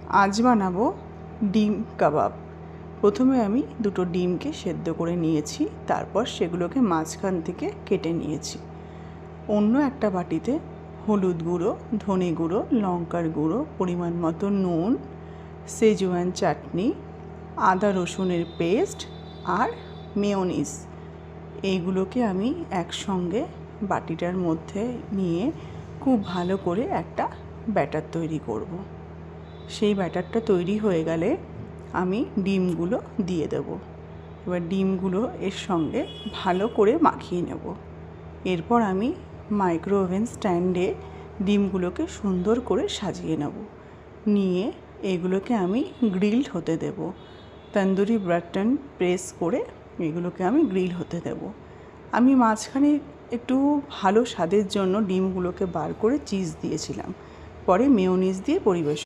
আজ বানাবো ডিম কাবাব। প্রথমে আমি দুটো ডিমকে সেদ্ধ করে নিয়েছি, তারপর সেগুলোকে মাঝখান থেকে কেটে নিয়েছি। অন্য একটা বাটিতে হলুদ গুঁড়ো, ধনে গুঁড়ো, লঙ্কার গুঁড়ো, পরিমাণ মতো নুন, সেজওয়ান চাটনি, আদা রসুনের পেস্ট আর মেয়োনিজ, এইগুলোকে আমি একসঙ্গে বাটিটার মধ্যে নিয়ে খুব ভালো করে একটা ব্যাটার তৈরি করব। সেই ব্যাটারটা তৈরি হয়ে গেলে আমি ডিমগুলো দিয়ে দেব। এবার ডিমগুলো এর সঙ্গে ভালো করে মাখিয়ে নেব। এরপর আমি মাইক্রোওভেন স্ট্যান্ডে ডিমগুলোকে সুন্দর করে সাজিয়ে নেব। নিয়ে এগুলোকে আমি গ্রিলড হতে দেব। তন্দুরি বাটন প্রেস করে এগুলোকে আমি গ্রিল হতে দেব। আমি মাঝখানে একটু ভালো স্বাদের জন্য ডিমগুলোকে বার করে চিজ দিয়েছিলাম, পরে মেয়োনিজ দিয়ে পরিবেশন।